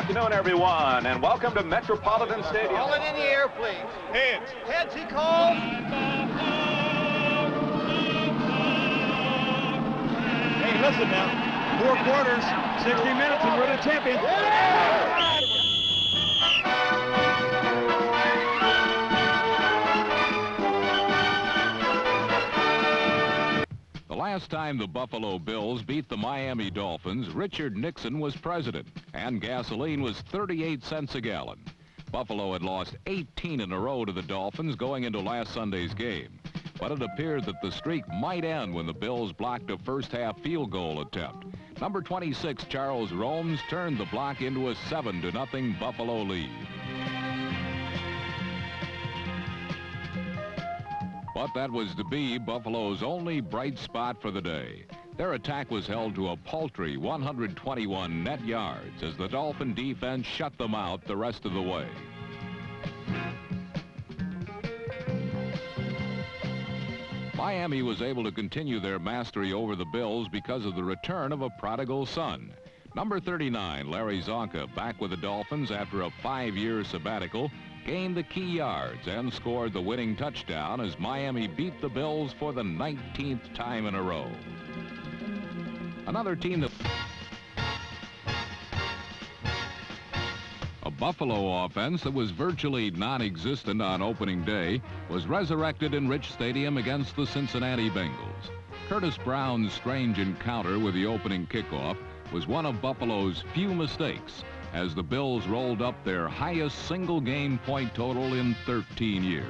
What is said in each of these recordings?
afternoon, everyone, and welcome to Metropolitan Stadium. Call it in the air, please. Heads. Heads, he calls. Hey, listen now. 4 quarters, 60 minutes, and we're the champions. The last time the Buffalo Bills beat the Miami Dolphins, Richard Nixon was president, and gasoline was 38 cents a gallon. Buffalo had lost 18 in a row to the Dolphins going into last Sunday's game. But it appeared that the streak might end when the Bills blocked a first-half field goal attempt. Number 26, Charles Romes, turned the block into a 7-0 Buffalo lead. But that was to be Buffalo's only bright spot for the day. Their attack was held to a paltry 121 net yards as the Dolphin defense shut them out the rest of the way. Miami was able to continue their mastery over the Bills because of the return of a prodigal son. Number 39, Larry Csonka, back with the Dolphins after a 5-year sabbatical, gained the key yards and scored the winning touchdown as Miami beat the Bills for the 19th time in a row. Another team that... A Buffalo offense that was virtually non-existent on opening day was resurrected in Rich Stadium against the Cincinnati Bengals. Curtis Brown's strange encounter with the opening kickoff was one of Buffalo's few mistakes as the Bills rolled up their highest single game point total in 13 years.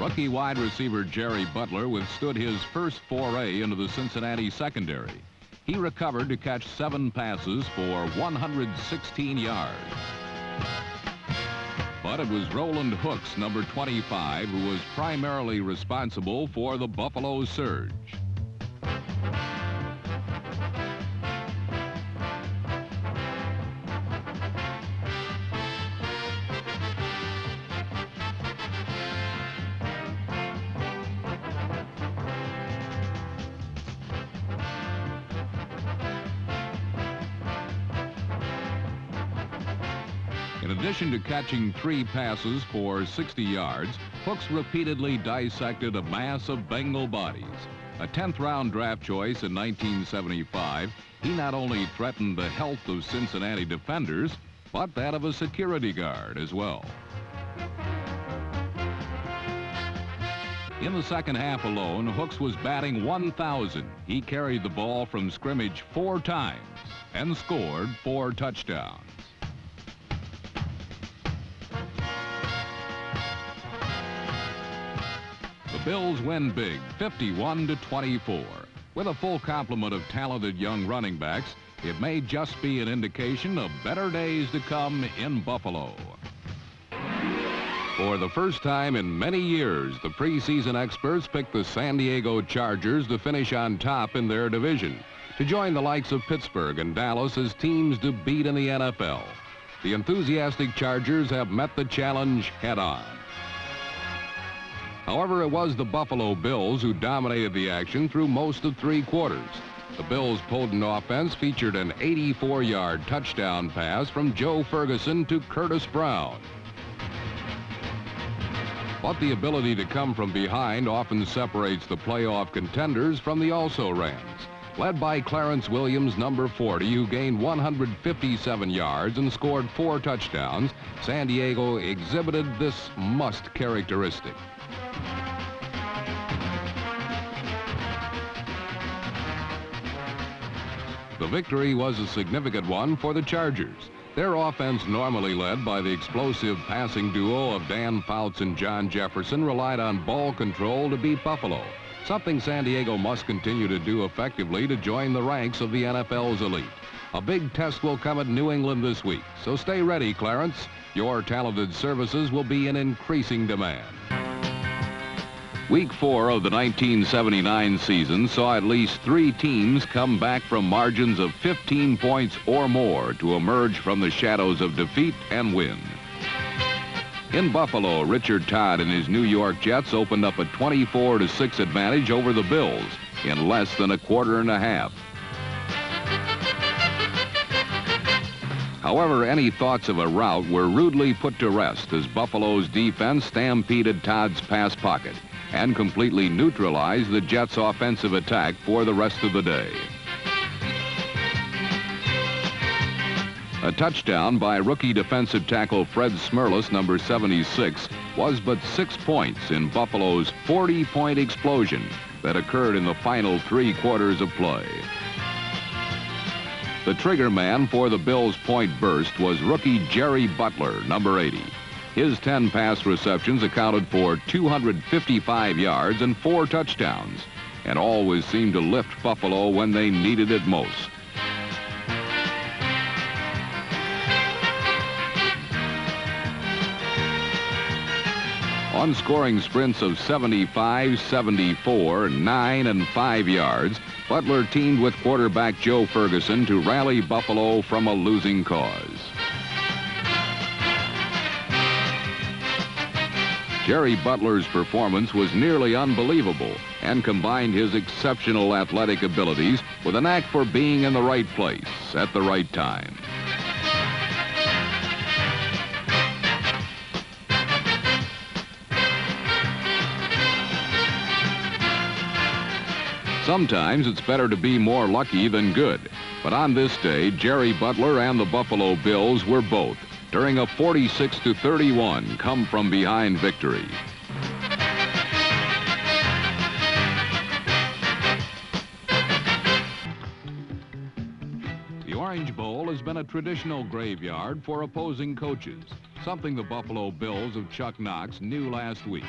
Rookie wide receiver Jerry Butler withstood his first foray into the Cincinnati secondary. He recovered to catch 7 passes for 116 yards. But it was Roland Hooks, number 25, who was primarily responsible for the Buffalo surge. In addition to catching 3 passes for 60 yards, Hooks repeatedly dissected a mass of Bengal bodies. A 10th-round draft choice in 1975, he not only threatened the health of Cincinnati defenders, but that of a security guard as well. In the second half alone, Hooks was batting 1,000. He carried the ball from scrimmage 4 times and scored 4 touchdowns. The Bills win big, 51-24. With a full complement of talented young running backs, it may just be an indication of better days to come in Buffalo. For the first time in many years, the preseason experts picked the San Diego Chargers to finish on top in their division, to join the likes of Pittsburgh and Dallas as teams to beat in the NFL. The enthusiastic Chargers have met the challenge head-on. However, it was the Buffalo Bills who dominated the action through most of 3 quarters. The Bills' potent offense featured an 84-yard touchdown pass from Joe Ferguson to Curtis Brown. But the ability to come from behind often separates the playoff contenders from the also-rans. Led by Clarence Williams, number 40, who gained 157 yards and scored 4 touchdowns, San Diego exhibited this must characteristic. The victory was a significant one for the Chargers. Their offense, normally led by the explosive passing duo of Dan Fouts and John Jefferson, relied on ball control to beat Buffalo, something San Diego must continue to do effectively to join the ranks of the NFL's elite. A big test will come at New England this week, so stay ready, Clarence. Your talented services will be in increasing demand. Week 4 of the 1979 season saw at least 3 teams come back from margins of 15 points or more to emerge from the shadows of defeat and win. In Buffalo, Richard Todd and his New York Jets opened up a 24-6 advantage over the Bills in less than a quarter and a half. However, any thoughts of a rout were rudely put to rest as Buffalo's defense stampeded Todd's pass pocket and completely neutralized the Jets' offensive attack for the rest of the day. A touchdown by rookie defensive tackle Fred Smerlas, number 76, was but 6 points in Buffalo's 40-point explosion that occurred in the final 3 quarters of play. The trigger man for the Bills' point burst was rookie Jerry Butler, number 80. His 10 pass receptions accounted for 255 yards and 4 touchdowns, and always seemed to lift Buffalo when they needed it most. On scoring sprints of 75, 74, 9, and 5 yards, Butler teamed with quarterback Joe Ferguson to rally Buffalo from a losing cause. Jerry Butler's performance was nearly unbelievable and combined his exceptional athletic abilities with a knack for being in the right place at the right time. Sometimes it's better to be more lucky than good, but on this day, Jerry Butler and the Buffalo Bills were both during a 46-31 come-from-behind victory. The Orange Bowl has been a traditional graveyard for opposing coaches, something the Buffalo Bills of Chuck Knox knew last week.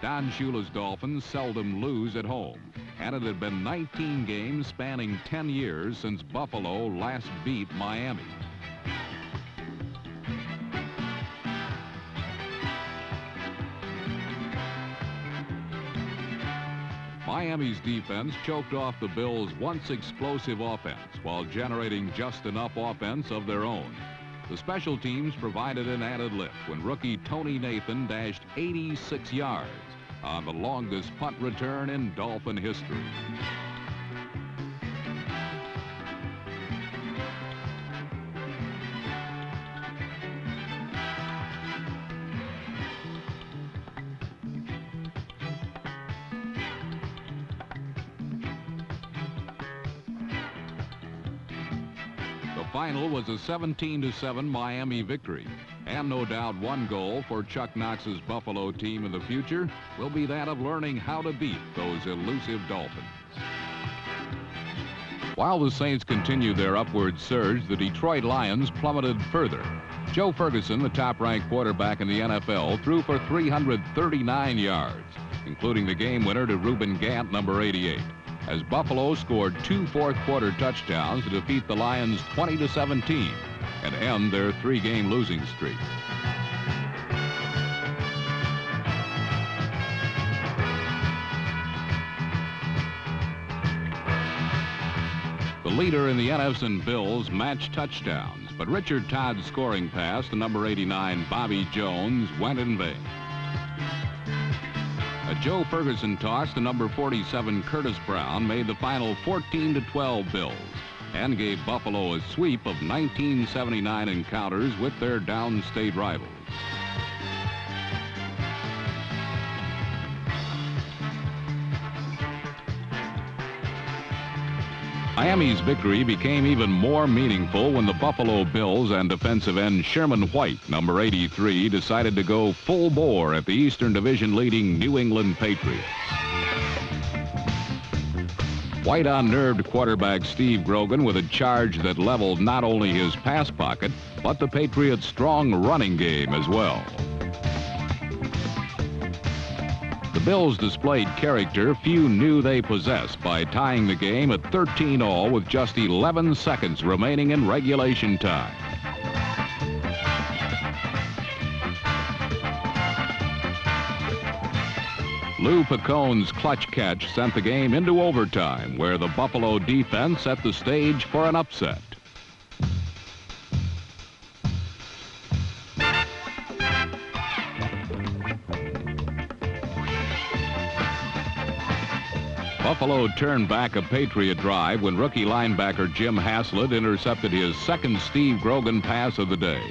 Don Shula's Dolphins seldom lose at home, and it had been 19 games spanning 10 years since Buffalo last beat Miami. Miami's defense choked off the Bills' once explosive offense while generating just enough offense of their own. The special teams provided an added lift when rookie Tony Nathan dashed 86 yards on the longest punt return in Dolphin history. The final was a 17-7 Miami victory. And no doubt one goal for Chuck Knox's Buffalo team in the future will be that of learning how to beat those elusive Dolphins. While the Saints continued their upward surge, the Detroit Lions plummeted further. Joe Ferguson, the top-ranked quarterback in the NFL, threw for 339 yards, including the game winner to Reuben Gant, number 88, as Buffalo scored 2 fourth-quarter touchdowns to defeat the Lions 20-17 and end their 3-game losing streak. The leader in the NFC Bills matched touchdowns, but Richard Todd's scoring pass to number 89 Bobby Jones went in vain. A Joe Ferguson toss to number 47 Curtis Brown made the final 14-12 Bills and gave Buffalo a sweep of 1979 encounters with their downstate rivals. Miami's victory became even more meaningful when the Buffalo Bills and defensive end Sherman White, number 83, decided to go full bore at the Eastern Division leading New England Patriots. White unnerved quarterback Steve Grogan with a charge that leveled not only his pass pocket, but the Patriots' strong running game as well. The Bills displayed character few knew they possessed by tying the game at 13-all with just 11 seconds remaining in regulation time. Lou Picone's clutch catch sent the game into overtime, where the Buffalo defense set the stage for an upset. Buffalo turned back a Patriot drive when rookie linebacker Jim Haslett intercepted his second Steve Grogan pass of the day.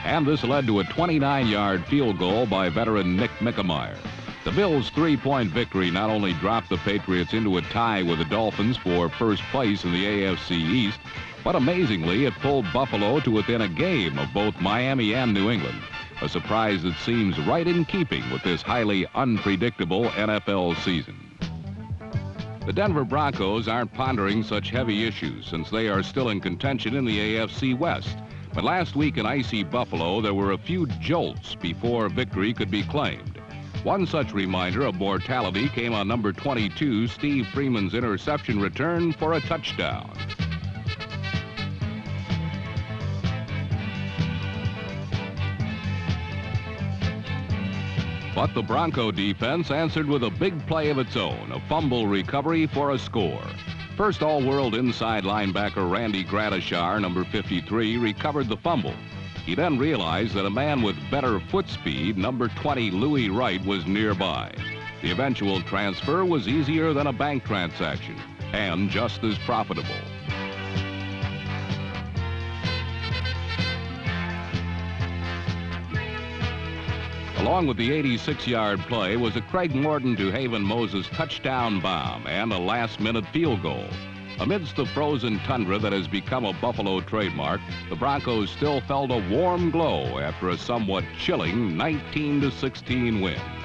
And this led to a 29-yard field goal by veteran Nick Mickemeyer. The Bills' three-point victory not only dropped the Patriots into a tie with the Dolphins for first place in the AFC East, but amazingly it pulled Buffalo to within a game of both Miami and New England. A surprise that seems right in keeping with this highly unpredictable NFL season. The Denver Broncos aren't pondering such heavy issues since they are still in contention in the AFC West. But last week in icy Buffalo, there were a few jolts before victory could be claimed. One such reminder of mortality came on number 22, Steve Freeman's interception return for a touchdown. But the Bronco defense answered with a big play of its own, a fumble recovery for a score. First all-world inside linebacker Randy Gradishar, number 53, recovered the fumble. He then realized that a man with better foot speed, number 20 Louis Wright, was nearby. The eventual transfer was easier than a bank transaction and just as profitable. Along with the 86-yard play was a Craig Morton to Haven Moses touchdown bomb and a last-minute field goal. Amidst the frozen tundra that has become a Buffalo trademark, the Broncos still felt a warm glow after a somewhat chilling 19-16 win.